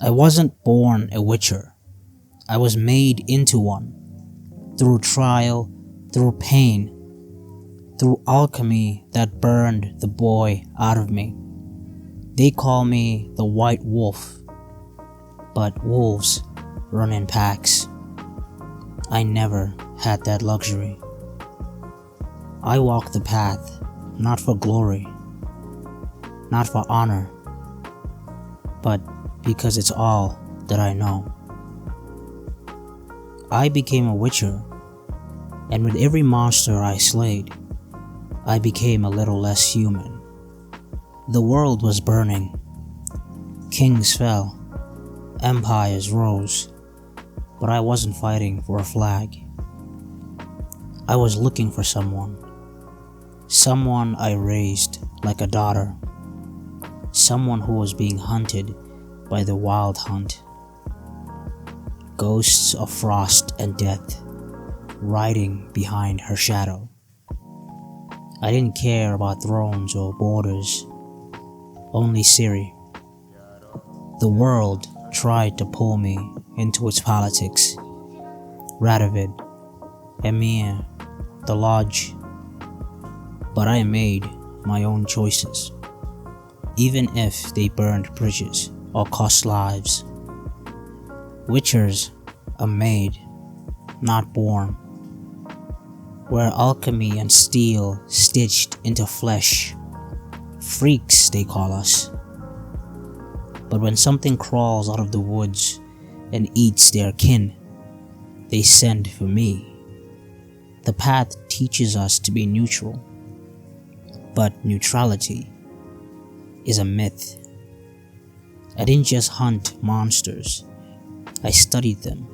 I wasn't born a witcher. I was made into one. Through trial, through pain, through alchemy that burned the boy out of me. They call me the White Wolf, but wolves run in packs. I never had that luxury. I walk the path, not for glory, not for honor, but because it's all that I know. I became a witcher, and with every monster I slayed, I became a little less human. The world was burning. Kings fell. Empires rose. But I wasn't fighting for a flag. I was looking for someone. Someone I raised like a daughter. Someone who was being hunted by the wild hunt. Ghosts of frost and death riding behind her shadow. I didn't care about thrones or borders, only Ciri. The world tried to pull me into its politics. Radovid, Emir, the Lodge. But I made my own choices, even if they burned bridges or cost lives. Witchers are made, not born. We're alchemy and steel stitched into flesh. Freaks, they call us. But when something crawls out of the woods and eats their kin, they send for me. The path teaches us to be neutral, but neutrality is a myth. I didn't just hunt monsters. I studied them,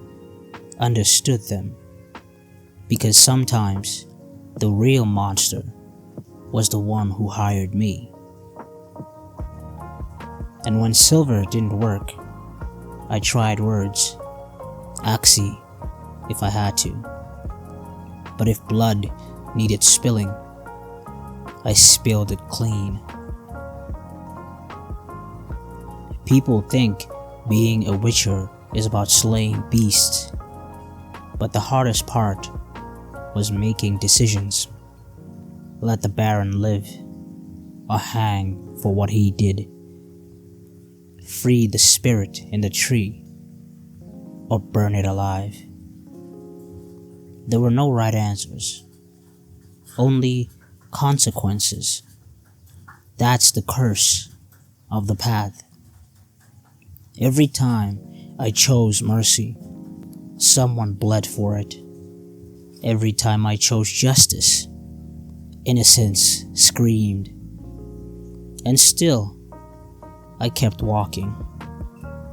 understood them, because sometimes the real monster was the one who hired me. And when silver didn't work, I tried words, axi, if I had to. But if blood needed spilling, I spilled it clean. People think being a witcher is about slaying beasts, but the hardest part was making decisions. Let the Baron live, or hang for what he did. Free the spirit in the tree, or burn it alive. There were no right answers, only consequences. That's the curse of the path. Every time I chose mercy, someone bled for it. Every time I chose justice, innocence screamed. And still, I kept walking.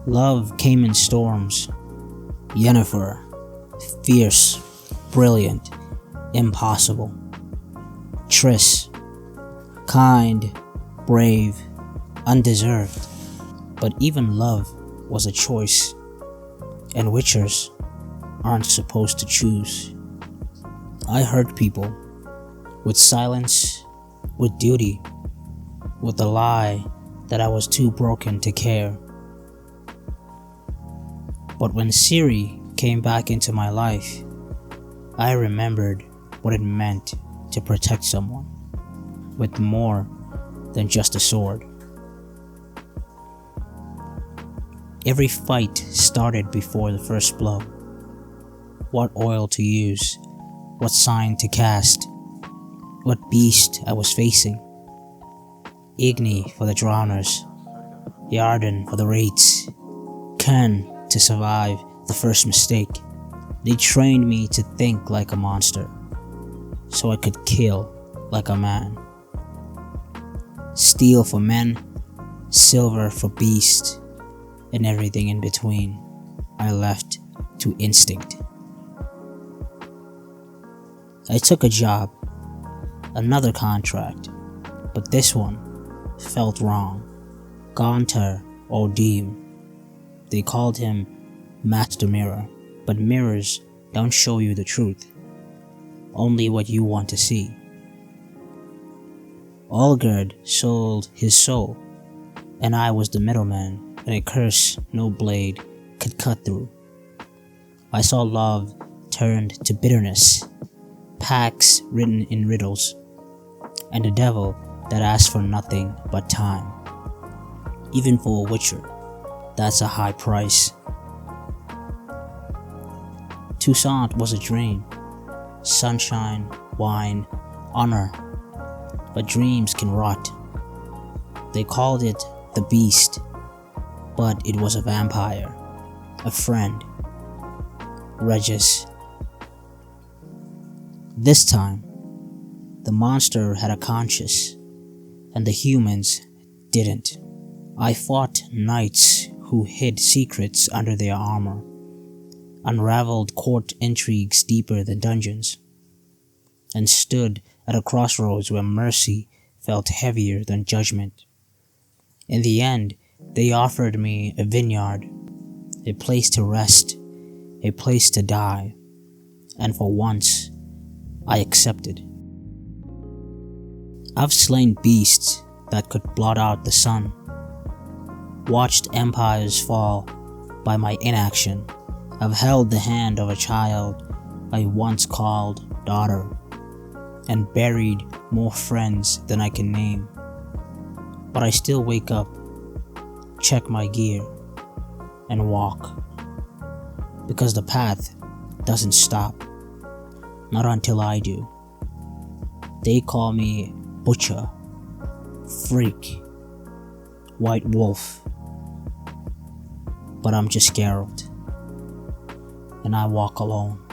Love came in storms. Yennefer, fierce, brilliant, impossible. Triss, kind, brave, undeserved. But even love was a choice, and witchers aren't supposed to choose. I hurt people, with silence, with duty, with the lie that I was too broken to care. But when Ciri came back into my life, I remembered what it meant to protect someone with more than just a sword. Every fight started before the first blow. What oil to use, what sign to cast, what beast I was facing. Igni for the drowners, Yarden for the wraiths, Ken to survive the first mistake. They trained me to think like a monster, so I could kill like a man. Steel for men, silver for beasts, and everything in between I left to instinct. I took a job, another contract, but this one felt wrong. Gaunter Odim. They called him Master Mirror, but mirrors don't show you the truth, only what you want to see. Olgerd sold his soul, and I was the middleman, and a curse no blade could cut through. I saw love turned to bitterness, pacts written in riddles, and a devil that asked for nothing but time. Even for a witcher, that's a high price. Toussaint was a dream. Sunshine, wine, honor. But dreams can rot. They called it the beast, but it was a vampire, a friend. Regis. This time, the monster had a conscience, and the humans didn't. I fought knights who hid secrets under their armor, unraveled court intrigues deeper than dungeons, and stood at a crossroads where mercy felt heavier than judgment. In the end, they offered me a vineyard, a place to rest, a place to die, and for once, I accepted. I've slain beasts that could blot out the sun, watched empires fall by my inaction. I've held the hand of a child I once called daughter, and buried more friends than I can name. But I still wake up, check my gear, and walk. Because the path doesn't stop. Not until I do. They call me Butcher, Freak, White Wolf. But I'm just Geralt, and I walk alone.